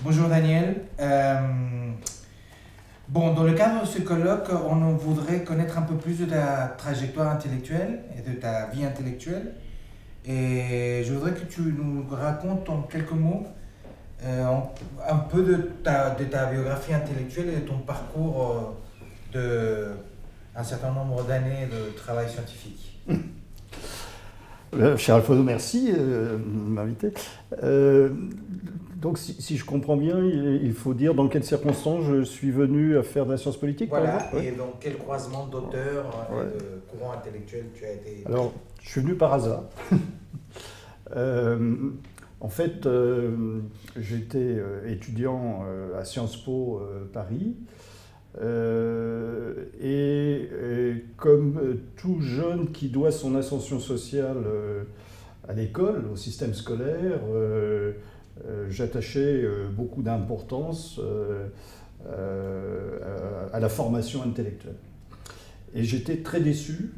Bonjour Daniel. Bon, dans le cadre de ce colloque, on voudrait connaître un peu plus de ta trajectoire intellectuelle et de ta vie intellectuelle. Et je voudrais que tu nous racontes en quelques mots un peu de ta biographie intellectuelle et de ton parcours de un certain nombre d'années de travail scientifique. Cher Alfonso, merci de m'inviter. Donc, si je comprends bien, il faut dire dans quelles circonstances je suis venu à faire de la science politique, Voilà, par exemple. et dans quel croisement d'auteurs et de courants intellectuels tu as été. Alors, je suis venu par hasard. En fait, j'étais étudiant à Sciences Po Paris. Et comme tout jeune qui doit son ascension sociale à l'école, au système scolaire, j'attachais beaucoup d'importance à la formation intellectuelle. Et j'étais très déçu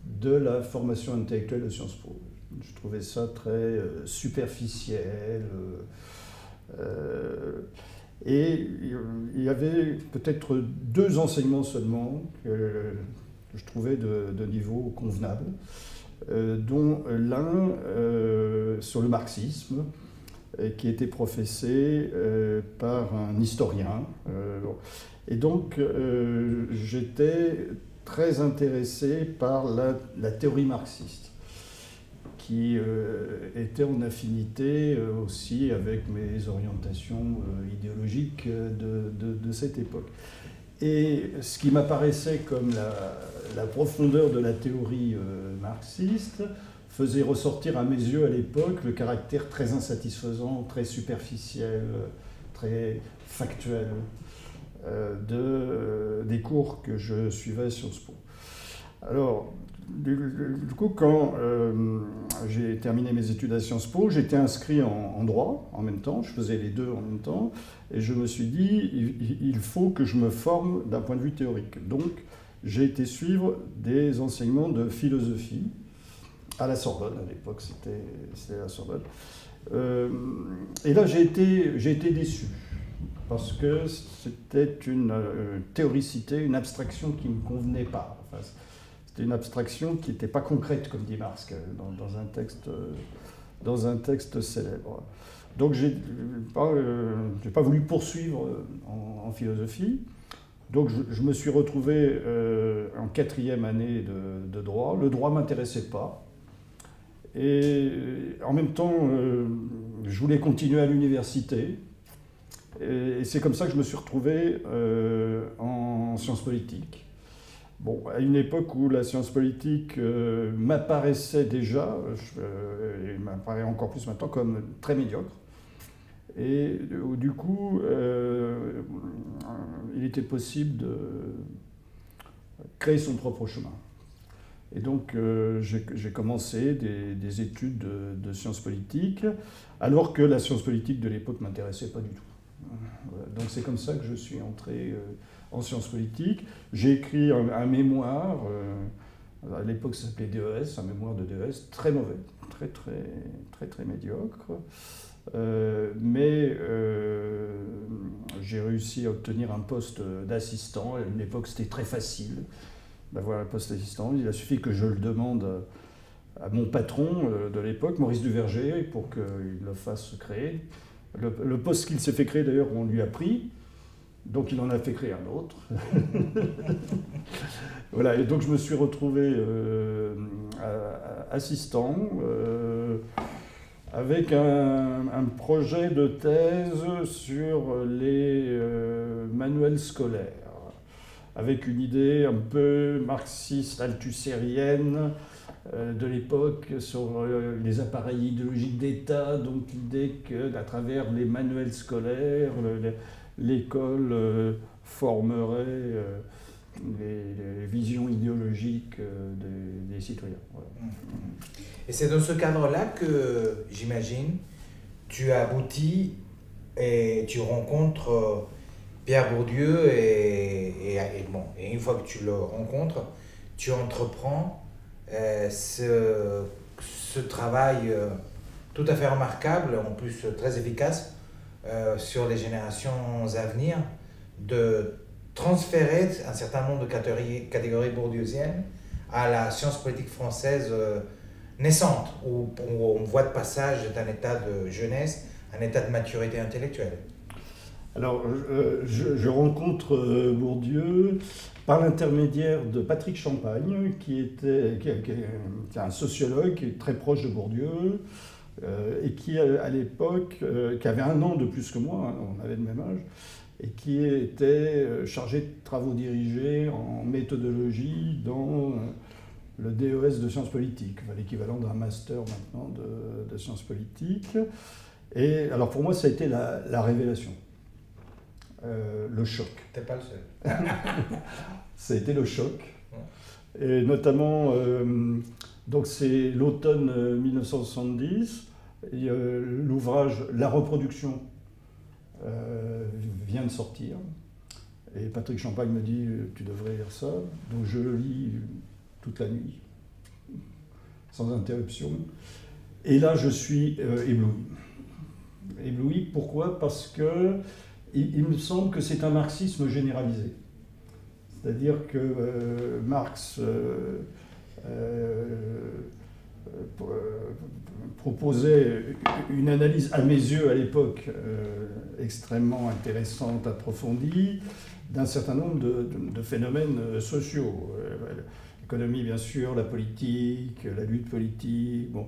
de la formation intellectuelle de Sciences Po. Je trouvais ça très superficiel. Et il y avait peut-être 2 enseignements seulement que je trouvais de niveau convenable, dont l'un sur le marxisme, qui était professé par un historien. Et donc j'étais très intéressé par la théorie marxiste, qui était en affinité aussi avec mes orientations idéologiques de cette époque. Et ce qui m'apparaissait comme la profondeur de la théorie marxiste faisait ressortir à mes yeux à l'époque le caractère très insatisfaisant, très superficiel, très factuel des cours que je suivais à Sciences Po. Alors, du coup, quand j'ai terminé mes études à Sciences Po, j'étais inscrit en droit en même temps, je faisais les deux en même temps, et je me suis dit, il faut que je me forme d'un point de vue théorique. Donc, j'ai été suivre des enseignements de philosophie à la Sorbonne, à l'époque c'était la Sorbonne. Et là, j'ai été déçu, parce que c'était une théoricité, une abstraction qui ne me convenait pas. Enfin, c'était une abstraction qui n'était pas concrète, comme dit Marx, dans un texte célèbre. Donc, je n'ai pas voulu poursuivre en philosophie. Donc, je me suis retrouvé en 4e année de droit. Le droit ne m'intéressait pas. Et en même temps, je voulais continuer à l'université. Et c'est comme ça que je me suis retrouvé en sciences politiques. Bon, à une époque où la science politique m'apparaissait déjà, et m'apparaît encore plus maintenant, comme très médiocre. Et du coup, il était possible de créer son propre chemin. Et donc, j'ai commencé des études de sciences politiques, alors que la science politique de l'époque ne m'intéressait pas du tout. Donc c'est comme ça que je suis entré en sciences politiques. J'ai écrit un mémoire, à l'époque ça s'appelait DES, un mémoire de DES, très mauvais, très médiocre. Mais j'ai réussi à obtenir un poste d'assistant. À une époque c'était très facile d'avoir un poste d'assistant. Il a suffi que je le demande à mon patron de l'époque, Maurice Duverger, pour qu'il le fasse créer. Le poste qu'il s'est fait créer, d'ailleurs, on lui a pris, donc il en a fait créer un autre. Voilà, et donc je me suis retrouvé assistant avec un projet de thèse sur les manuels scolaires, avec une idée un peu marxiste, althusérienne, de l'époque sur les appareils idéologiques d'État, donc l'idée qu'à travers les manuels scolaires, l'école formerait les visions idéologiques des citoyens. Voilà. Et c'est dans ce cadre-là que, j'imagine, tu aboutis et tu rencontres Pierre Bourdieu et une fois que tu le rencontres, tu entreprends ce travail tout à fait remarquable, en plus très efficace, sur les générations à venir de transférer un certain nombre de catégories bourdieusiennes à la science politique française naissante, où on voit de passage d'un état de jeunesse à un état de maturité intellectuelle. Alors, je rencontre Bourdieu par l'intermédiaire de Patrick Champagne, qui est un sociologue qui est très proche de Bourdieu, et qui, à l'époque, qui avait 1 an de plus que moi, hein, on avait le même âge, et qui était chargé de travaux dirigés en méthodologie dans le DES de sciences politiques, enfin, l'équivalent d'un master maintenant de sciences politiques. Et alors pour moi, ça a été la révélation, le choc. T'es pas le seul. Ça a été le choc. Et notamment, donc c'est l'automne 1970, l'ouvrage La reproduction vient de sortir. Et Patrick Champagne me dit tu devrais lire ça. Donc je le lis toute la nuit, sans interruption. Et là, je suis ébloui. Ébloui, pourquoi? Parce que il me semble que c'est un marxisme généralisé. C'est-à-dire que Marx proposait une analyse, à mes yeux, à l'époque, extrêmement intéressante, approfondie, d'un certain nombre de phénomènes sociaux. L'économie, bien sûr, la politique, la lutte politique. Bon.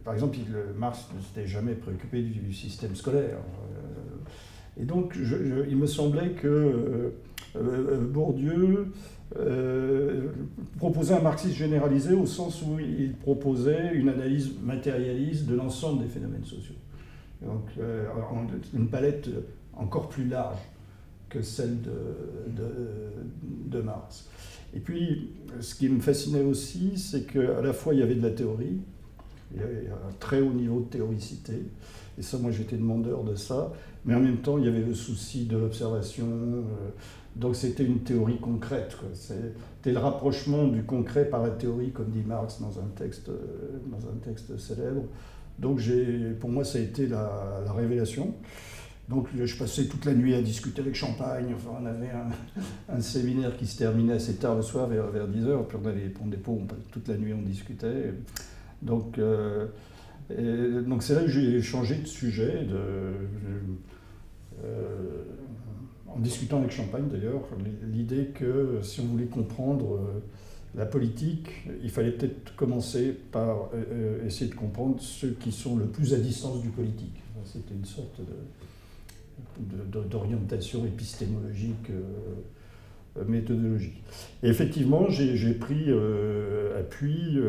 Par exemple, Marx ne s'était jamais préoccupé du système scolaire. Et donc, il me semblait que Bourdieu proposait un marxisme généralisé au sens où il proposait une analyse matérialiste de l'ensemble des phénomènes sociaux. Donc, une palette encore plus large que celle de Marx. Et puis, ce qui me fascinait aussi, c'est qu'à la fois, il y avait de la théorie, il y avait un très haut niveau de théoricité, et ça, moi, j'étais demandeur de ça, mais en même temps, il y avait le souci de l'observation, donc c'était une théorie concrète, quoi. C'était le rapprochement du concret par la théorie, comme dit Marx dans un texte célèbre. Donc, pour moi, ça a été la révélation. Donc je passais toute la nuit à discuter avec Champagne, enfin, on avait un séminaire qui se terminait assez tard le soir, vers 10h, puis on allait prendre des pots, toute la nuit on discutait. Donc c'est là que j'ai changé de sujet, en discutant avec Champagne d'ailleurs, l'idée que si on voulait comprendre la politique, il fallait peut-être commencer par essayer de comprendre ceux qui sont le plus à distance du politique. C'était une sorte d'orientation épistémologique, méthodologique. Et effectivement, j'ai pris appui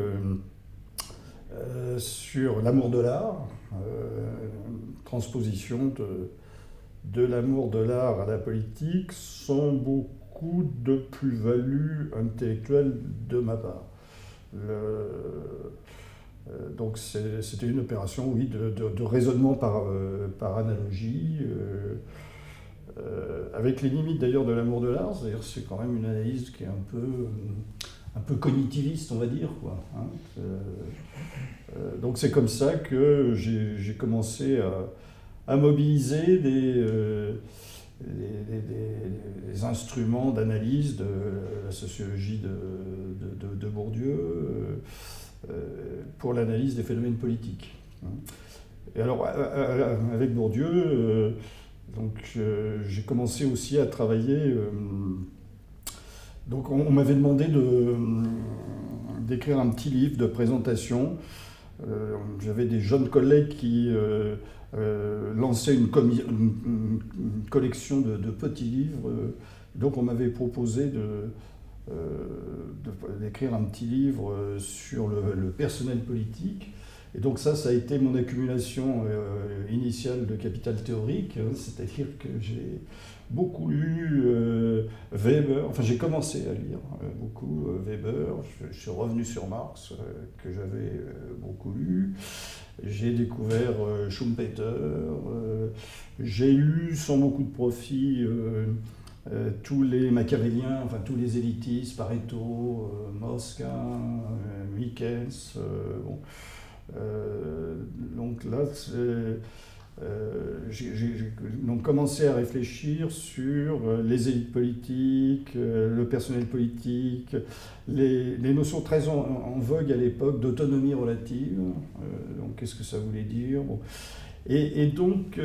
sur l'amour de l'art, transposition de l'amour de l'art à la politique, sans beaucoup de plus-value intellectuelle de ma part. Donc c'était une opération, oui, de raisonnement par analogie, avec les limites d'ailleurs de l'amour de l'art, c'est-à-dire c'est quand même une analyse qui est un peu cognitiviste, on va dire, quoi, hein. Donc c'est comme ça que j'ai commencé à mobiliser des instruments d'analyse de la sociologie de Bourdieu, pour l'analyse des phénomènes politiques. Et alors, avec Bourdieu, j'ai commencé aussi à travailler. Donc, on m'avait demandé d'écrire un petit livre de présentation. J'avais des jeunes collègues qui lançaient une collection de petits livres. Donc, on m'avait proposé d'écrire un petit livre sur le personnel politique. Et donc ça a été mon accumulation initiale de capital théorique, hein, c'est-à-dire que j'ai beaucoup lu Weber, enfin j'ai commencé à lire beaucoup Weber, je suis revenu sur Marx, que j'avais beaucoup lu, j'ai découvert Schumpeter, j'ai lu sans beaucoup de profit tous les machiavéliens, enfin tous les élitistes, Pareto, Mosca, Michels, bon. Donc donc là, j'ai donc commencé à réfléchir sur les élites politiques, le personnel politique, les notions très en vogue à l'époque d'autonomie relative. Donc qu'est-ce que ça voulait dire? Bon. Et donc,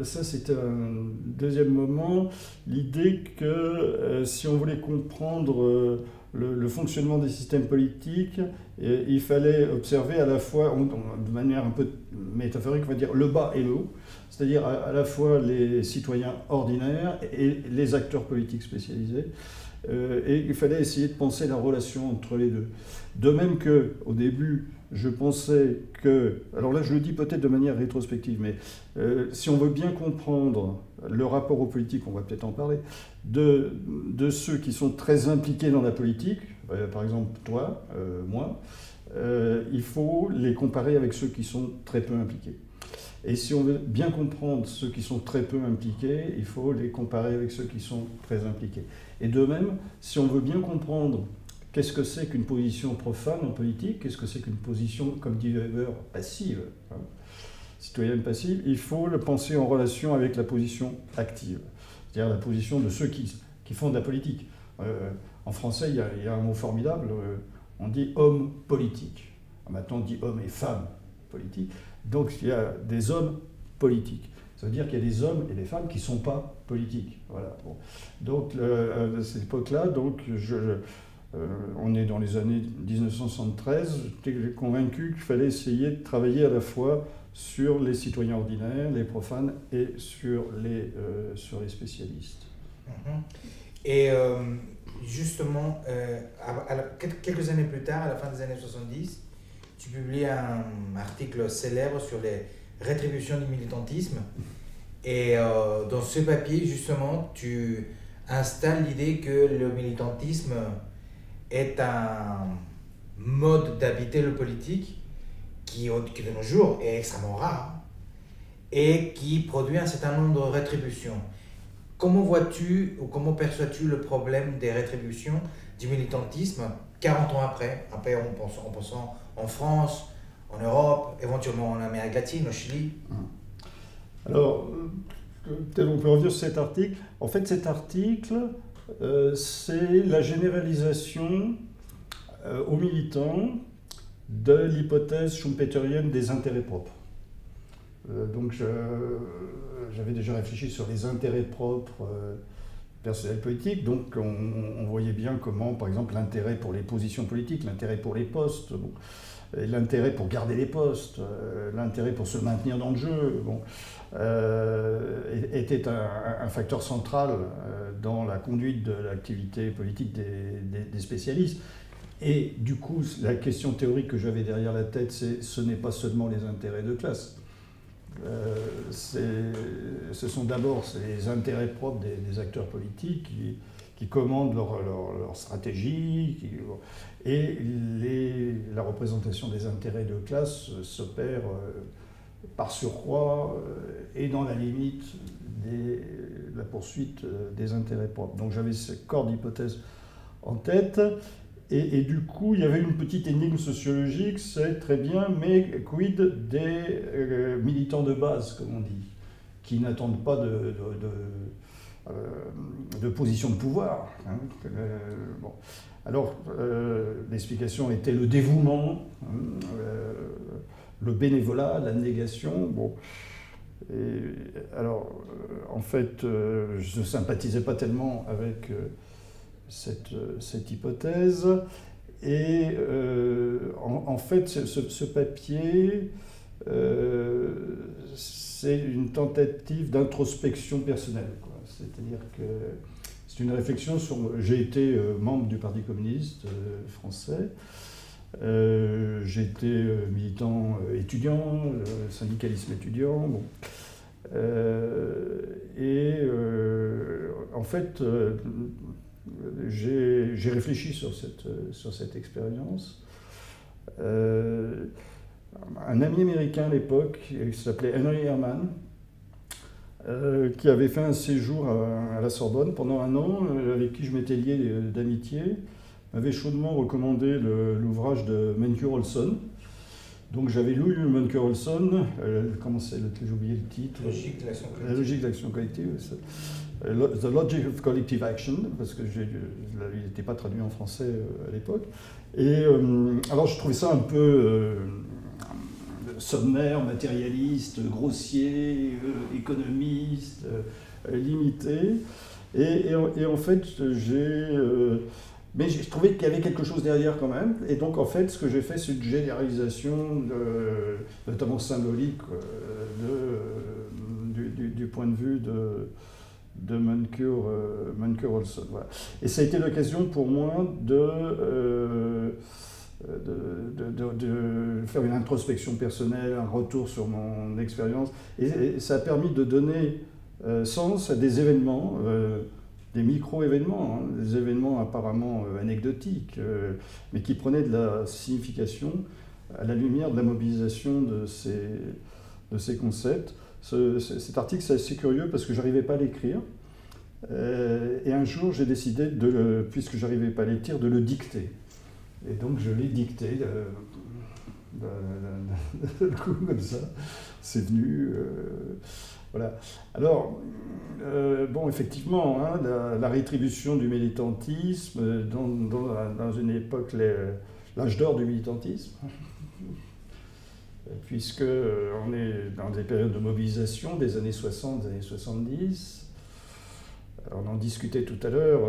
ça c'était un deuxième moment, l'idée que si on voulait comprendre le fonctionnement des systèmes politiques, il fallait observer à la fois, de manière un peu métaphorique, on va dire le bas et le haut, c'est-à-dire à la fois les citoyens ordinaires et les acteurs politiques spécialisés. Et il fallait essayer de penser la relation entre les deux. De même qu'au début, je pensais que, alors là je le dis peut-être de manière rétrospective, mais si on veut bien comprendre le rapport aux politiques, on va peut-être en parler, de ceux qui sont très impliqués dans la politique, par exemple toi, moi, il faut les comparer avec ceux qui sont très peu impliqués. Et si on veut bien comprendre ceux qui sont très peu impliqués, il faut les comparer avec ceux qui sont très impliqués. Et de même, si on veut bien comprendre qu'est-ce que c'est qu'une position profane en politique, qu'est-ce que c'est qu'une position, comme dit Weber, passive, hein, citoyenne passive, il faut le penser en relation avec la position active, c'est-à-dire la position de ceux qui font de la politique. En français, il y a un mot formidable, on dit homme politique. Maintenant, on dit homme et femme politique. Donc, il y a des hommes politiques. Ça veut dire qu'il y a des hommes et des femmes qui ne sont pas politiques. Voilà. Bon. Donc, à cette époque-là, on est dans les années 1973, j'étais convaincu qu'il fallait essayer de travailler à la fois sur les citoyens ordinaires, les profanes et sur les spécialistes. Et justement, quelques années plus tard, à la fin des années 70, tu publies un article célèbre sur les rétributions du militantisme. Et dans ce papier, justement, tu installes l'idée que le militantisme est un mode d'habiter le politique qui de nos jours est extrêmement rare et qui produit un certain nombre de rétributions. Comment vois-tu ou comment perçois-tu le problème des rétributions du militantisme 40 ans après en pensant en France, en Europe, éventuellement en Amérique latine, au Chili? Alors, peut-être on peut revenir sur cet article. En fait, cet article, c'est la généralisation aux militants de l'hypothèse schumpeterienne des intérêts propres. Donc j'avais déjà réfléchi sur les intérêts propres personnels politiques, donc on voyait bien comment, par exemple, l'intérêt pour les positions politiques, l'intérêt pour les postes, bon, l'intérêt pour garder les postes, l'intérêt pour se maintenir dans le jeu, bon, était un facteur central dans la conduite de l'activité politique des spécialistes. Et du coup, la question théorique que j'avais derrière la tête, ce n'est pas seulement les intérêts de classe. Ce sont d'abord les intérêts propres des acteurs politiques qui commandent leur stratégie, et la représentation des intérêts de classe s'opère par surcroît et dans la limite de la poursuite des intérêts propres. Donc j'avais ce corps d'hypothèse en tête. Et du coup, il y avait une petite énigme sociologique, c'est très bien, mais quid des militants de base, comme on dit, qui n'attendent pas de position de pouvoir, hein. Bon. Alors, l'explication était le dévouement, hein, le bénévolat, la négation. Bon. Et, alors, en fait, je ne sympathisais pas tellement avec cette hypothèse. Et en fait, ce papier, c'est une tentative d'introspection personnelle, quoi. C'est-à-dire que c'est une réflexion sur... J'ai été membre du Parti communiste français, j'ai été militant étudiant, syndicalisme étudiant, bon. En fait, j'ai réfléchi sur cette expérience. Un ami américain à l'époque, qui s'appelait Henry Herman, qui avait fait un séjour à la Sorbonne pendant un an, avec qui je m'étais lié d'amitié, m'avait chaudement recommandé l'ouvrage de Menke Olson, Donc j'avais lu Munker-Olson, comment c'est, j'ai oublié le titre. La logique de l'action collective. The Logic of Collective Action, parce que il n'était pas traduit en français à l'époque. Et alors je trouvais ça un peu sommaire, matérialiste, grossier, économiste, limité. Et en fait, mais je trouvais qu'il y avait quelque chose derrière quand même. Et donc, en fait, ce que j'ai fait, c'est une généralisation, notamment symbolique, du point de vue de Munker-Olson. Voilà. Et ça a été l'occasion pour moi de faire une introspection personnelle, un retour sur mon expérience. Et ça a permis de donner sens à des événements, des micro-événements, hein, des événements apparemment anecdotiques, mais qui prenaient de la signification à la lumière de la mobilisation de ces concepts. Cet article, c'est assez curieux parce que je n'arrivais pas à l'écrire. Et un jour, j'ai décidé, puisque je n'arrivais pas à l'écrire, de le dicter. Et donc, je l'ai dicté, d'un coup, comme ça. C'est venu... Voilà. Alors, bon, effectivement, hein, la rétribution du militantisme, dans une époque, l'âge d'or du militantisme, puisqu'on est dans des périodes de mobilisation des années 60, des années 70. On en discutait tout à l'heure,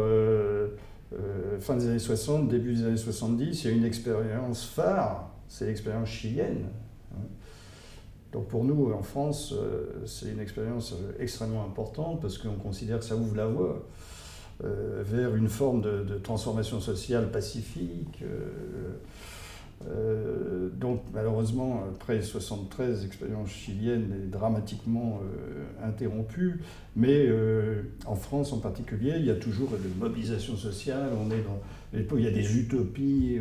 fin des années 60, début des années 70, il y a une expérience phare, c'est l'expérience chilienne. Donc pour nous, en France, c'est une expérience extrêmement importante parce qu'on considère que ça ouvre la voie vers une forme de transformation sociale pacifique. Donc malheureusement, après 73, l'expérience chilienne est dramatiquement interrompue, mais en France en particulier, il y a toujours une mobilisation sociale, on est il y a des utopies,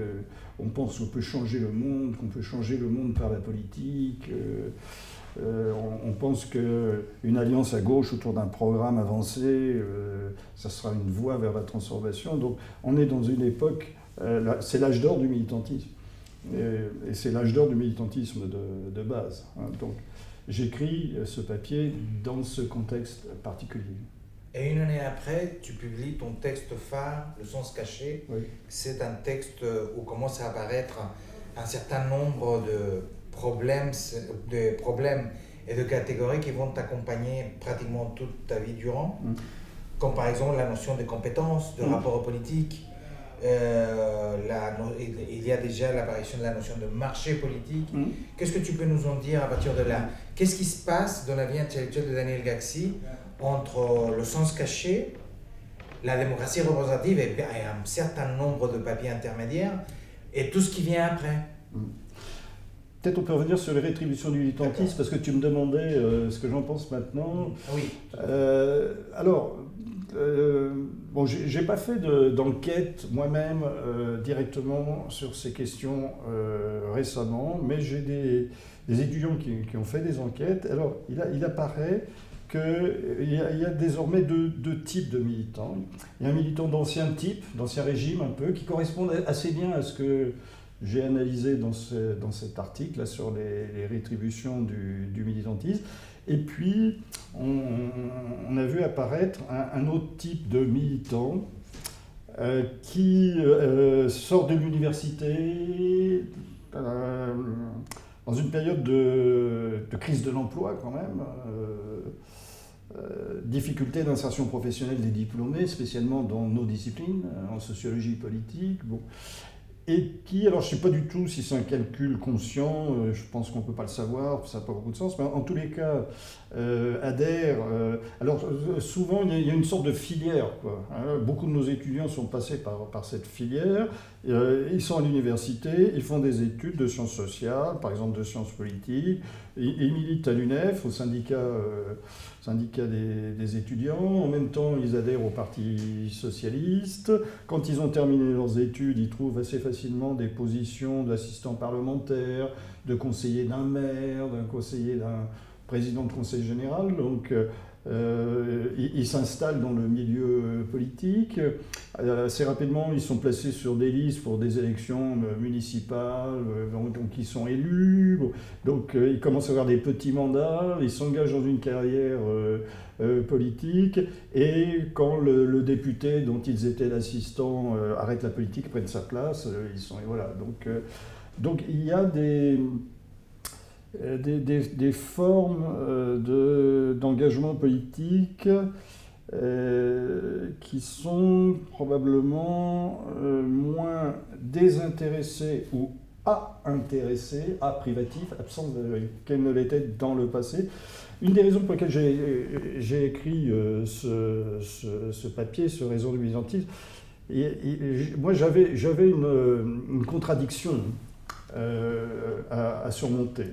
on pense qu'on peut changer le monde, par la politique, on pense qu'une alliance à gauche autour d'un programme avancé, ça sera une voie vers la transformation. Donc on est dans une époque, c'est l'âge d'or du militantisme. Et c'est l'âge d'or du militantisme de base. Hein. Donc j'écris ce papier dans ce contexte particulier. Et une année après, tu publies ton texte phare, Le sens caché. Oui. C'est un texte où commence à apparaître un certain nombre de problèmes et de catégories qui vont t'accompagner pratiquement toute ta vie durant, comme par exemple la notion de compétence, de rapport aux politiques. Il y a déjà l'apparition de la notion de marché politique. Qu'est-ce que tu peux nous en dire à partir de là? Qu'est-ce qui se passe dans la vie intellectuelle de Daniel Gaxi entre le sens caché, la démocratie représentative et un certain nombre de papiers intermédiaires et tout ce qui vient après? Peut-être on peut revenir sur les rétributions du militantisme, parce que tu me demandais ce que j'en pense maintenant. Oui. Alors, bon, j'ai pas fait d'enquête moi-même directement sur ces questions récemment, mais j'ai des étudiants qui ont fait des enquêtes. Alors, il apparaît qu'il y a désormais deux types de militants. Il y a un militant d'ancien type, d'ancien régime un peu, qui correspond assez bien à ce que j'ai analysé dans cet article là, sur les rétributions du militantisme. Et puis, on a vu apparaître un autre type de militant qui sort de l'université dans une période de crise de l'emploi quand même, difficulté d'insertion professionnelle des diplômés, spécialement dans nos disciplines, en sociologie politique. Bon. Et qui, alors je ne sais pas du tout si c'est un calcul conscient, je pense qu'on ne peut pas le savoir, ça n'a pas beaucoup de sens, mais en tous les cas, adhère. Alors souvent, il y a une sorte de filière, quoi, hein. Beaucoup de nos étudiants sont passés par cette filière, ils sont à l'université, ils font des études de sciences sociales, par exemple de sciences politiques, ils militent à l'UNEF, au syndicat des étudiants, en même temps ils adhèrent au Parti socialiste. Quand ils ont terminé leurs études, ils trouvent assez facilement des positions d'assistant parlementaire, de conseiller d'un maire, d'un conseiller d'un président de conseil général. Donc Ils s'installent dans le milieu politique. Assez rapidement, ils sont placés sur des listes pour des élections municipales, donc ils sont élus. Donc ils commencent à avoir des petits mandats, ils s'engagent dans une carrière politique. Et quand le député dont ils étaient l'assistant arrête la politique, prenne sa place, ils sont... Voilà. Donc il y a des formes d'engagement politique qui sont probablement moins désintéressés ou intéressés, privatifs, absents qu'elles ne l'étaient dans le passé. Une des raisons pour lesquelles j'ai écrit ce papier, ce réseau du militantisme, moi j'avais une contradiction à surmonter.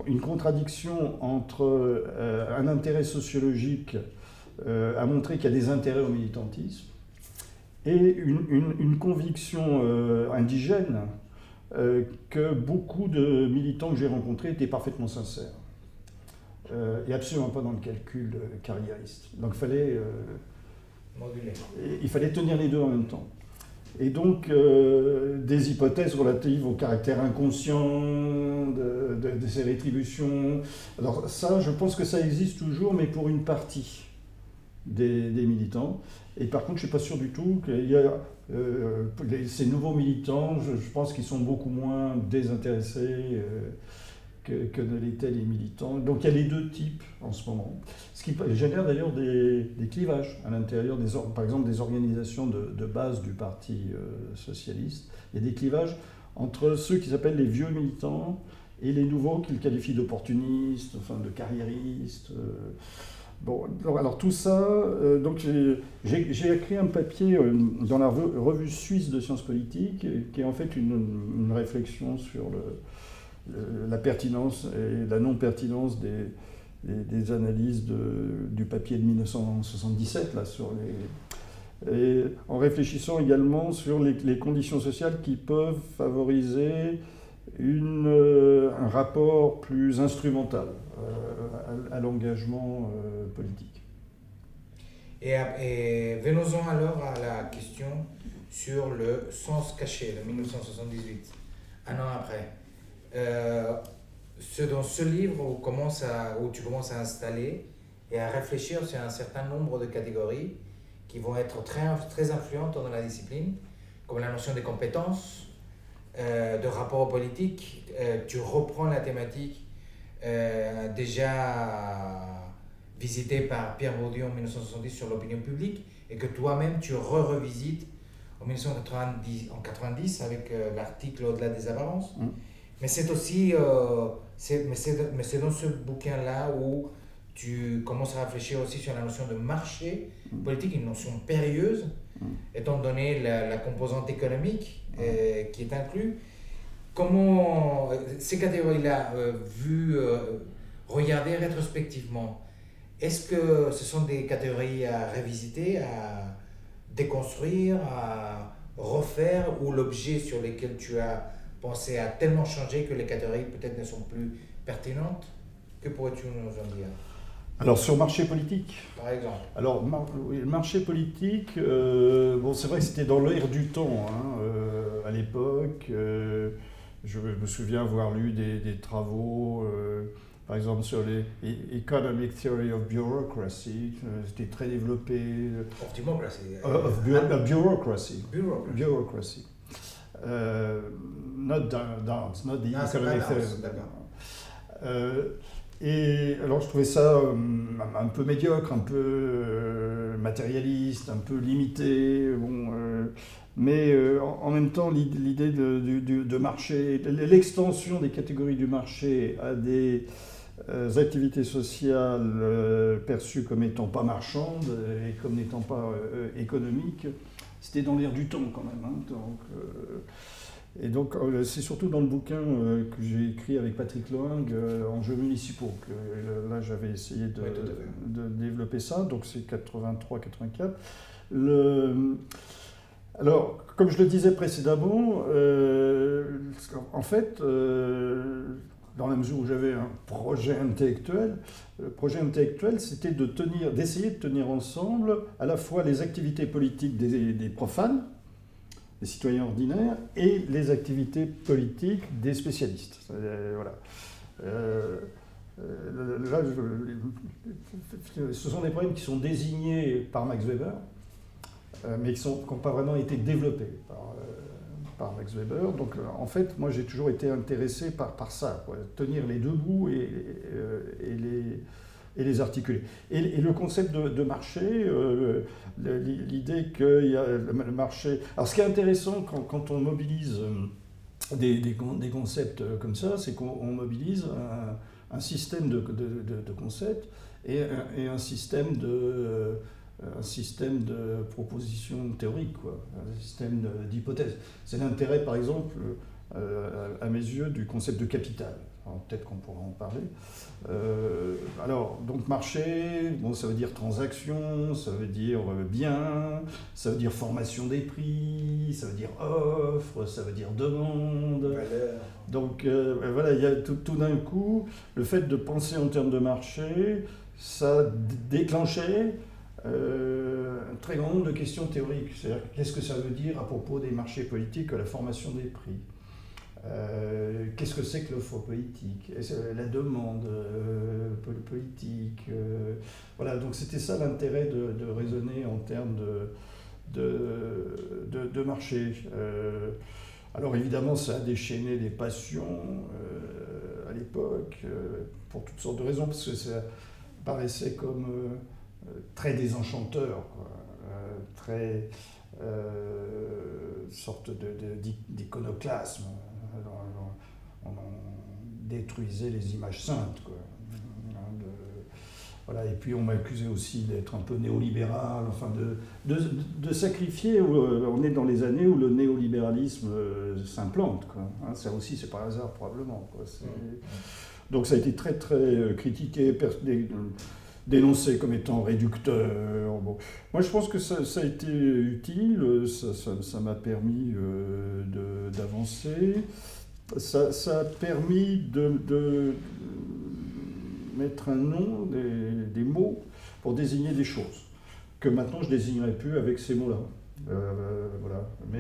Une contradiction entre un intérêt sociologique à montrer qu'il y a des intérêts au militantisme et une conviction indigène que beaucoup de militants que j'ai rencontrés étaient parfaitement sincères et absolument pas dans le calcul carriériste. Donc il fallait tenir les deux en même temps. Et donc, des hypothèses relatives au caractère inconscient de ces rétributions. Alors ça, je pense que ça existe toujours, mais pour une partie des militants. Et par contre, je ne suis pas sûr du tout qu'il y a ces nouveaux militants, je pense qu'ils sont beaucoup moins désintéressés que ne l'étaient les militants. Donc il y a les deux types en ce moment. Ce qui génère d'ailleurs des clivages à l'intérieur, par exemple des organisations de base du Parti socialiste. Il y a des clivages entre ceux qui s'appellent les vieux militants et les nouveaux qu'ils qualifient d'opportunistes, enfin de carriéristes. Bon, alors tout ça, donc j'ai écrit un papier dans la revue suisse de sciences politiques, qui est en fait une réflexion sur la pertinence et la non-pertinence des analyses du papier de 1977, là, et en réfléchissant également sur les conditions sociales qui peuvent favoriser un rapport plus instrumental à l'engagement politique. Et venons-en alors à la question sur le sens caché de 1978, un an après. Dans ce livre où tu commences à installer et à réfléchir sur un certain nombre de catégories qui vont être très influentes dans la discipline, comme la notion des compétences, de rapport aux politiques. Tu reprends la thématique déjà visitée par Pierre Bourdieu en 1970 sur l'opinion publique et que toi-même tu revisites en 1990 avec l'article Au-delà des apparences. Mais c'est aussi, c'est dans ce bouquin-là où tu commences à réfléchir aussi sur la notion de marché politique, une notion périlleuse, étant donné la composante économique qui est inclue. Comment ces catégories-là, regardées rétrospectivement, est-ce que ce sont des catégories à révisiter, à déconstruire, à refaire, ou l'objet sur lequel tu as pensé a tellement changé que les catégories peut-être ne sont plus pertinentes? Que pourrais-tu nous en dire? Alors sur marché politique, par exemple. Alors le marché politique, bon, c'est vrai que c'était dans l'air du temps à l'époque. Je me souviens avoir lu des travaux, par exemple sur les Economic Theory of Bureaucracy, c'était très développé. Of democracy. Bureaucracy. Bureaucracy. Not dance, not the economic theory. Et alors je trouvais ça un peu médiocre, un peu matérialiste, un peu limité, mais en même temps l'idée de marché, l'extension des catégories du marché à des activités sociales perçues comme n'étant pas marchandes et comme n'étant pas économiques, c'était dans l'air du temps quand même. Et donc, c'est surtout dans le bouquin que j'ai écrit avec Patrick Loing, Enjeux municipaux, que là j'avais essayé de développer ça, donc c'est 83-84. Alors, comme je le disais précédemment, en fait, dans la mesure où j'avais un projet intellectuel. Le projet intellectuel, c'était d'essayer de tenir ensemble à la fois les activités politiques des profanes, des citoyens ordinaires, et les activités politiques des spécialistes. Voilà. Là, ce sont des problèmes qui sont désignés par Max Weber, mais qui n'ont pas vraiment été développés par Max Weber. Donc en fait, moi j'ai toujours été intéressé par ça, quoi. Tenir les deux bouts et les articuler. Et le concept de marché, l'idée qu'il y a le marché... Alors ce qui est intéressant quand on mobilise des concepts comme ça, c'est qu'on mobilise un système de concepts et un système de propositions théoriques, quoi, un système d'hypothèses. C'est l'intérêt, par exemple, à mes yeux, du concept de capital. Peut-être qu'on pourra en parler. Alors, donc marché, bon, ça veut dire transaction, ça veut dire bien, ça veut dire formation des prix, ça veut dire offre, ça veut dire demande. Valeur. Donc voilà, il y a tout d'un coup, le fait de penser en termes de marché, ça déclenchait un très grand nombre de questions théoriques. C'est-à-dire, qu'est-ce que ça veut dire à propos des marchés politiques que la formation des prix ? Qu'est-ce que c'est que l'offre politique, la demande politique, voilà, donc c'était ça l'intérêt de raisonner en termes de marché. Alors évidemment ça a déchaîné des passions à l'époque, pour toutes sortes de raisons, parce que ça paraissait comme très désenchanteur, quoi, très sorte d'iconoclasme. On détruisait les images saintes, quoi. Voilà, et puis on m'a accusé aussi d'être un peu néolibéral, enfin de sacrifier. On est dans les années où le néolibéralisme s'implante, quoi. Hein, ça aussi, c'est pas hasard probablement, quoi. Donc ça a été très très critiqué, dénoncé comme étant réducteur. Bon. Moi, je pense que ça a été utile, ça m'a permis d'avancer. Ça a permis de mettre un nom, des mots pour désigner des choses, que maintenant je ne désignerai plus avec ces mots-là. Voilà. Mais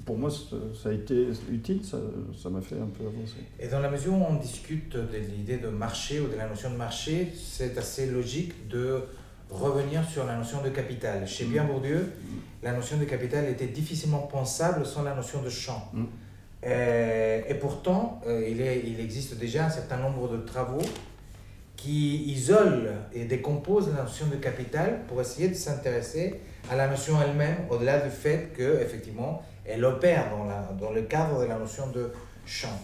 pour moi, ça a été utile, ça m'a fait un peu avancer. Et dans la mesure où on discute de l'idée de marché ou de la notion de marché, c'est assez logique de revenir sur la notion de capital. Chez Pierre Bourdieu, la notion de capital était difficilement pensable sans la notion de champ. Et pourtant, il existe déjà un certain nombre de travaux qui isolent et décomposent la notion de capital pour essayer de s'intéresser à la notion elle-même, au-delà du fait qu'effectivement, elle opère dans le cadre de la notion de champ.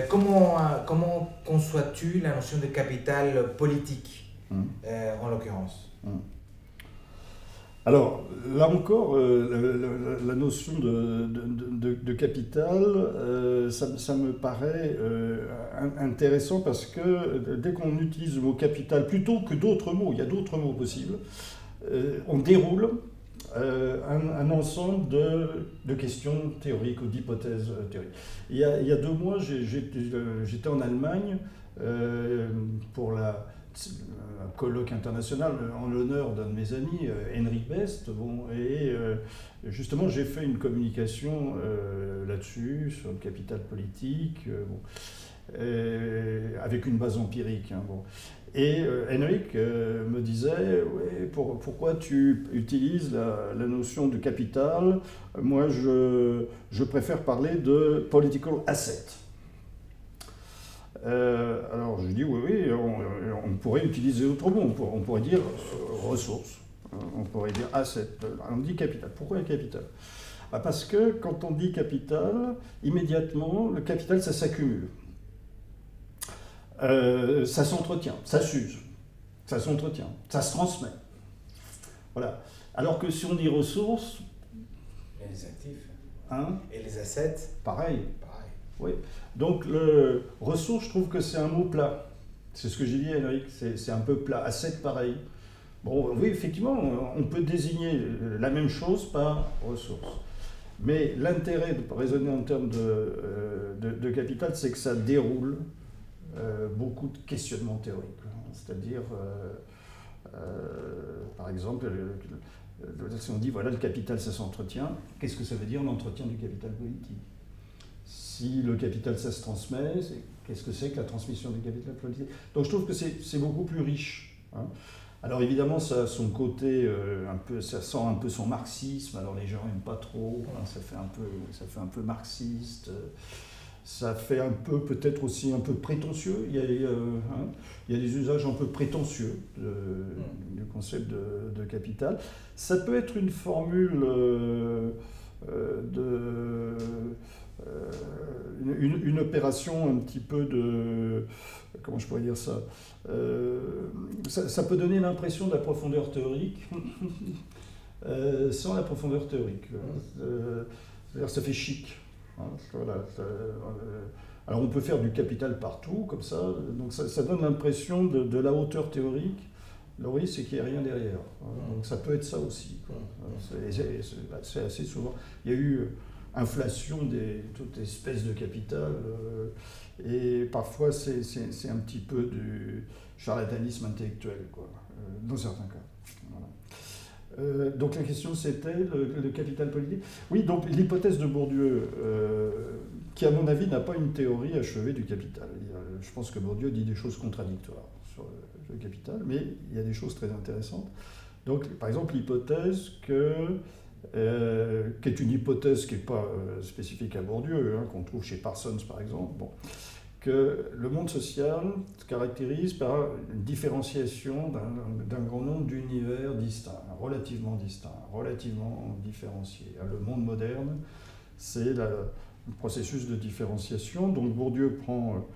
Comment conçois-tu la notion de capital politique, en l'occurrence ? Alors, là encore, la notion de capital, ça me paraît intéressant parce que dès qu'on utilise le mot capital, plutôt que d'autres mots, il y a d'autres mots possibles, on déroule un ensemble de questions théoriques ou d'hypothèses théoriques. Il y a 2 mois, j'étais en Allemagne pour un colloque international en l'honneur d'un de mes amis, Henrik Best. Bon, et justement, j'ai fait une communication là-dessus, sur le capital politique, avec une base empirique. Hein, bon. Et Henrik me disait, ouais, pourquoi tu utilises la notion de capital? Moi, je préfère parler de political asset. Alors je dis oui, on pourrait utiliser d'autres mots, on pourrait dire ressources, on pourrait dire asset, on dit capital. Pourquoi capital? Parce que quand on dit capital, immédiatement, le capital, ça s'accumule. Ça s'entretient, ça s'use, ça s'entretient, ça se transmet. Voilà. Alors que si on dit ressources... Et les actifs. Hein? Et les assets. Pareil. Oui. Donc, le ressources, je trouve que c'est un mot plat. C'est ce que j'ai dit, Henrik, c'est un peu plat. Asset, pareil. Bon, oui, effectivement, on peut désigner la même chose par ressources. Mais l'intérêt de raisonner en termes de capital, c'est que ça déroule beaucoup de questionnements théoriques. C'est-à-dire, par exemple, si on dit voilà, le capital ça s'entretient, qu'est-ce que ça veut dire l'entretien du capital politique? Si le capital ça se transmet, qu'est-ce que c'est que la transmission du capital politique? Donc je trouve que c'est beaucoup plus riche. Hein. Alors évidemment, ça a son côté, ça sent un peu son marxisme, alors les gens n'aiment pas trop, hein, ça fait un peu marxiste. Ça fait un peu, peut-être aussi un peu prétentieux. Il y a des usages un peu prétentieux du concept de capital. Ça peut être une formule une opération un petit peu de... Comment je pourrais dire ça, ça peut donner l'impression de la profondeur théorique sans la profondeur théorique. C'est-à-dire ça fait chic. Hein, voilà, alors on peut faire du capital partout, comme ça, donc ça donne l'impression de la hauteur théorique. Le risque, c'est qu'il n'y ait rien derrière. Hein, donc ça peut être ça aussi. C'est assez souvent. Il y a eu inflation de toute espèce de capital, et parfois c'est un petit peu du charlatanisme intellectuel, quoi, dans certains cas. Voilà. Donc la question c'était le capital politique. Oui, donc l'hypothèse de Bourdieu, qui à mon avis n'a pas une théorie achevée du capital. Je pense que Bourdieu dit des choses contradictoires sur le capital, mais il y a des choses très intéressantes. Donc par exemple l'hypothèse qui est une hypothèse qui n'est pas spécifique à Bourdieu, hein, qu'on trouve chez Parsons par exemple, bon, que le monde social se caractérise par une différenciation d'un grand nombre d'univers distincts, relativement différenciés. Le monde moderne, c'est le processus de différenciation. Donc Bourdieu prend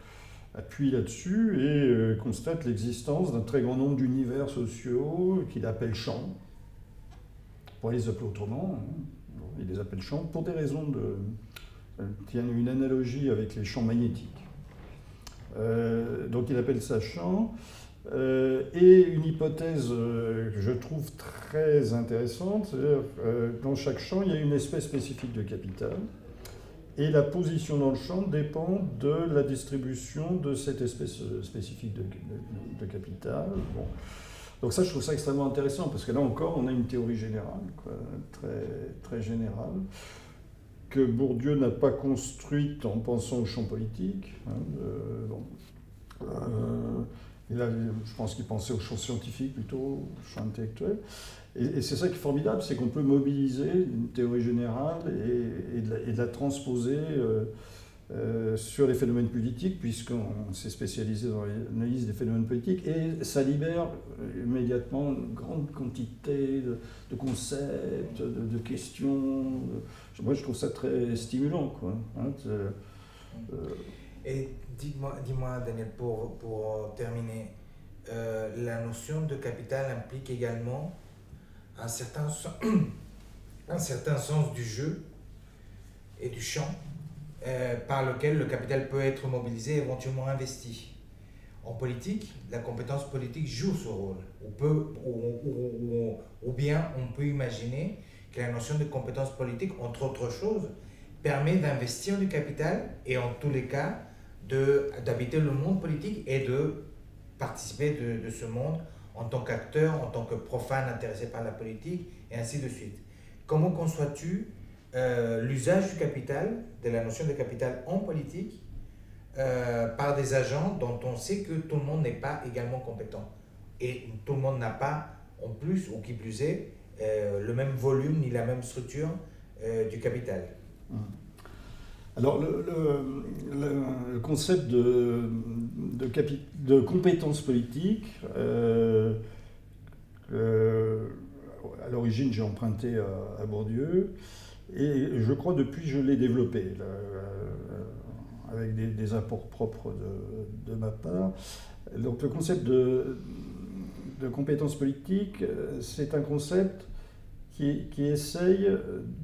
appui là-dessus et constate l'existence d'un très grand nombre d'univers sociaux qu'il appelle champs. On pourrait les appeler autrement, hein. Il les appelle champs pour des raisons il y a une analogie avec les champs magnétiques. Donc il appelle ça champ, et une hypothèse que je trouve très intéressante, c'est-à-dire dans chaque champ il y a une espèce spécifique de capital, et la position dans le champ dépend de la distribution de cette espèce spécifique de capital. Bon. Donc ça, je trouve ça extrêmement intéressant, parce que là encore on a une théorie générale, quoi, très, très générale, que Bourdieu n'a pas construite en pensant au champ politique. Hein, je pense qu'il pensait au champ scientifique plutôt, au champ intellectuel. Et c'est ça qui est formidable, c'est qu'on peut mobiliser une théorie générale et de la transposer sur les phénomènes politiques, puisqu'on s'est spécialisé dans l'analyse des phénomènes politiques, et ça libère immédiatement une grande quantité de concepts, de questions. Moi, je trouve ça très stimulant, quoi. Hein, Et dis-moi, Daniel, pour terminer, la notion de capital implique également un certain sens du jeu et du champ par lequel le capital peut être mobilisé et éventuellement investi. En politique, la compétence politique joue ce rôle. Ou bien on peut imaginer que la notion de compétence politique, entre autres choses, permet d'investir du capital et en tous les cas d'habiter le monde politique et de participer de ce monde en tant qu'acteur, en tant que profane intéressé par la politique, et ainsi de suite. Comment conçois-tu l'usage du capital, de la notion de capital en politique, par des agents dont on sait que tout le monde n'est pas également compétent et tout le monde n'a pas, en plus, ou qui plus est, le même volume ni la même structure du capital. Alors, le concept de compétence politique, à l'origine, j'ai emprunté à Bourdieu, et je crois depuis je l'ai développé, avec des apports propres de ma part. Donc, le concept de compétence politique, c'est un concept qui essaye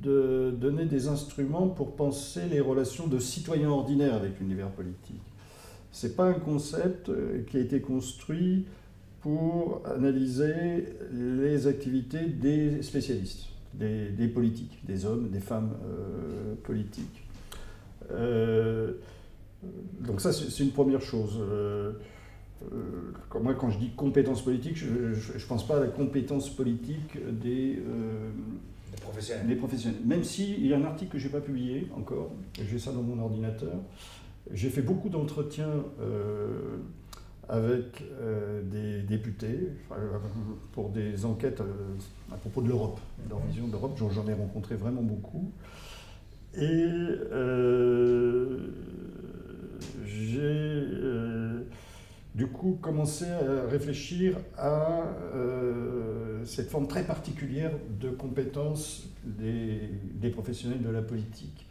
de donner des instruments pour penser les relations de citoyens ordinaires avec l'univers politique. Ce n'est pas un concept qui a été construit pour analyser les activités des spécialistes, des politiques, des hommes, des femmes politiques. Donc ça, c'est une première chose. Moi, quand je dis compétences politiques, je ne pense pas à la compétence politique des professionnels. Même s'il y a un article que je n'ai pas publié encore, j'ai ça dans mon ordinateur. J'ai fait beaucoup d'entretiens avec des députés pour des enquêtes à propos de l'Europe, de leur vision de l'Europe. J'en ai rencontré vraiment beaucoup. Et j'ai du coup commencé à réfléchir à cette forme très particulière de compétence des professionnels de la politique.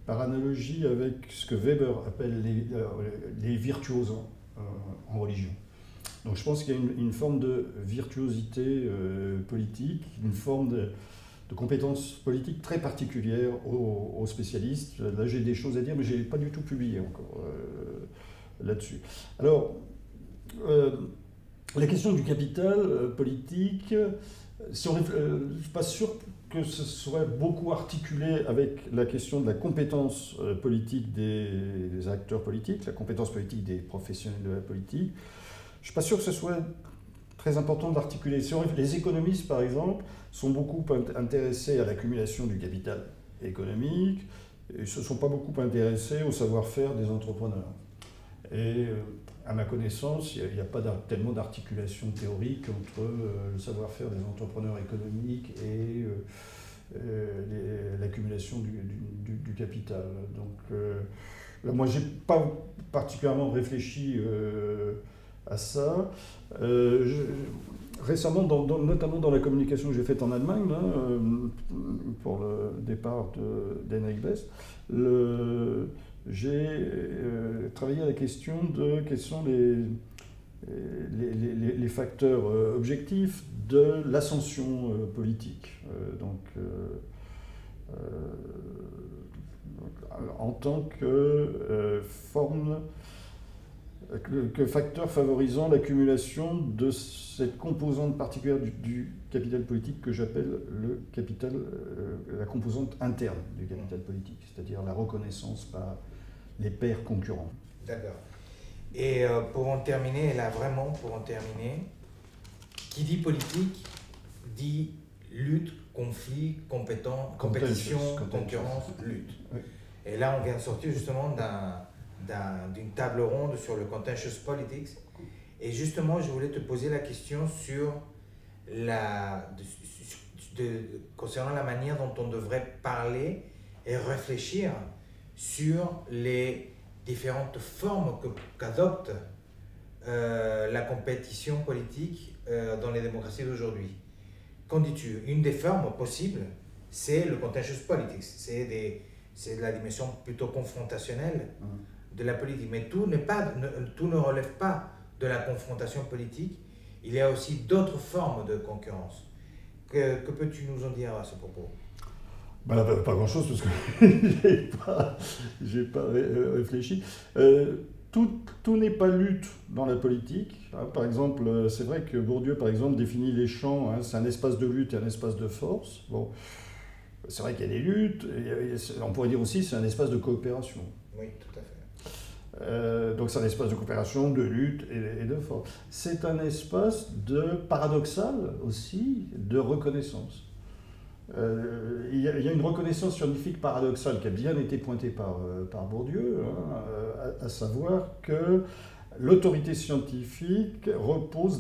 Par analogie avec ce que Weber appelle les virtuoses en religion. Donc je pense qu'il y a une forme de virtuosité politique, une forme de compétences politiques très particulières aux spécialistes. Là, j'ai des choses à dire, mais je n'ai pas du tout publié encore là-dessus. Alors, la question du capital politique, je ne suis pas sûr que ce soit beaucoup articulé avec la question de la compétence politique des acteurs politiques, la compétence politique des professionnels de la politique. Je ne suis pas sûr que ce soit très important d'articuler. Les économistes, par exemple, sont beaucoup intéressés à l'accumulation du capital économique et ne se sont pas beaucoup intéressés au savoir-faire des entrepreneurs. Et à ma connaissance, il n'y a pas tellement d'articulation théorique entre le savoir-faire des entrepreneurs économiques et l'accumulation du capital. Donc, là, moi, je n'ai pas particulièrement réfléchi à ça. Récemment, notamment dans la communication que j'ai faite en Allemagne, là, pour le départ d'Henrik Best, j'ai travaillé à la question de quels sont les facteurs objectifs de l'ascension politique. En tant que forme, que facteur favorisant l'accumulation de cette composante particulière du capital politique que j'appelle la composante interne du capital politique, c'est-à-dire la reconnaissance par les pairs concurrents. D'accord. Et pour en terminer, qui dit politique dit lutte, conflit, compétition, concurrence, lutte. Oui. Et là, on vient de sortir justement d'une table ronde sur le contentious politics. Et justement, je voulais te poser la question concernant la manière dont on devrait parler et réfléchir sur les différentes formes qu'adopte la compétition politique dans les démocraties d'aujourd'hui. Qu'en dis-tu? Une des formes possibles, c'est le contentious politics. C'est de la dimension plutôt confrontationnelle de la politique. Mais tout ne relève pas de la confrontation politique. Il y a aussi d'autres formes de concurrence. Que peux-tu nous en dire à ce propos? Pas grand-chose, parce que j'ai pas réfléchi. Tout n'est pas lutte dans la politique. Par exemple, c'est vrai que Bourdieu, par exemple, définit les champs, c'est un espace de lutte et un espace de force. Bon, c'est vrai qu'il y a des luttes, on pourrait dire aussi c'est un espace de coopération. Oui, tout à fait. Donc c'est un espace de coopération, de lutte et de force. C'est un espace paradoxal aussi de reconnaissance. Il y a une reconnaissance scientifique paradoxale qui a bien été pointée par Bourdieu, à savoir que l'autorité scientifique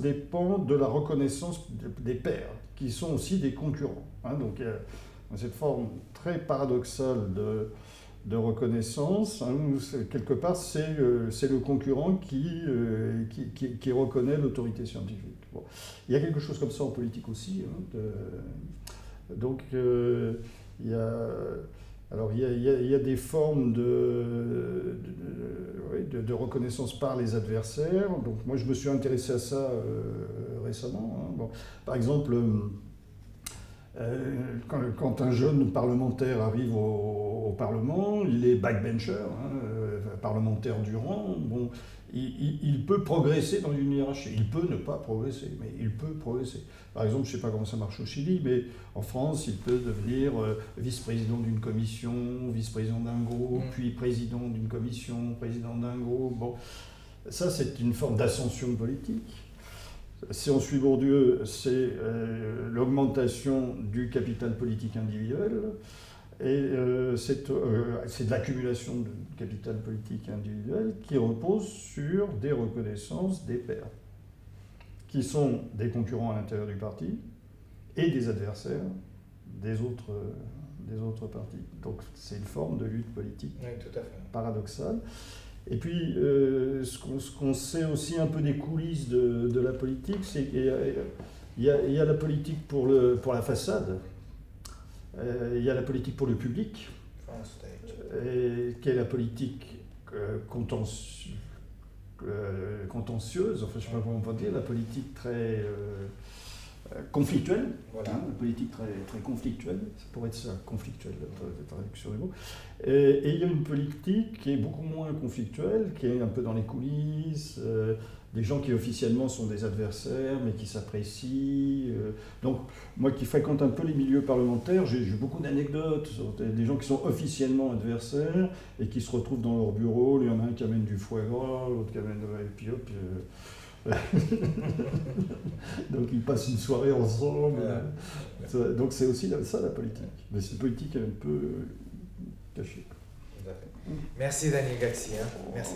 dépend de la reconnaissance des pairs, qui sont aussi des concurrents. Donc il y a cette forme très paradoxale de reconnaissance, où quelque part c'est le concurrent qui reconnaît l'autorité scientifique. Bon. Il y a quelque chose comme ça en politique aussi. Donc il y a des formes de reconnaissance par les adversaires. Donc moi je me suis intéressé à ça récemment. Bon. Par exemple, quand un jeune parlementaire arrive au Parlement, il est backbencher, parlementaire du rang, bon, il peut progresser dans une hiérarchie. Il peut ne pas progresser, mais il peut progresser. Par exemple, je ne sais pas comment ça marche au Chili, mais en France, il peut devenir vice-président d'une commission, vice-président d'un groupe, puis président d'une commission, président d'un groupe. Bon, ça, c'est une forme d'ascension politique. Si on suit Bourdieu, c'est l'augmentation du capital politique individuel. Et c'est de l'accumulation de capital politique individuel qui repose sur des reconnaissances des pairs, qui sont des concurrents à l'intérieur du parti et des adversaires des autres partis. Donc c'est une forme de lutte politique paradoxale. Et puis ce qu'on sait aussi un peu des coulisses de la politique, c'est qu'il y a la politique pour la façade. Il y a la politique pour le public, qui est la politique contentieuse, enfin je ne sais pas comment on peut dire, la politique très conflictuelle, voilà. La politique très conflictuelle, ça pourrait être ça, conflictuelle, la traduction du mot. Et il y a une politique qui est beaucoup moins conflictuelle, qui est un peu dans les coulisses, des gens qui officiellement sont des adversaires, mais qui s'apprécient. Donc, moi qui fréquente un peu les milieux parlementaires, j'ai beaucoup d'anecdotes sur des gens qui sont officiellement adversaires et qui se retrouvent dans leur bureau. Il y en a un qui amène du foie gras, l'autre qui amène... Et puis hop... Donc ils passent une soirée ensemble. Donc c'est aussi ça la politique. Mais c'est une politique un peu cachée. Merci Daniel Gaxi. Merci.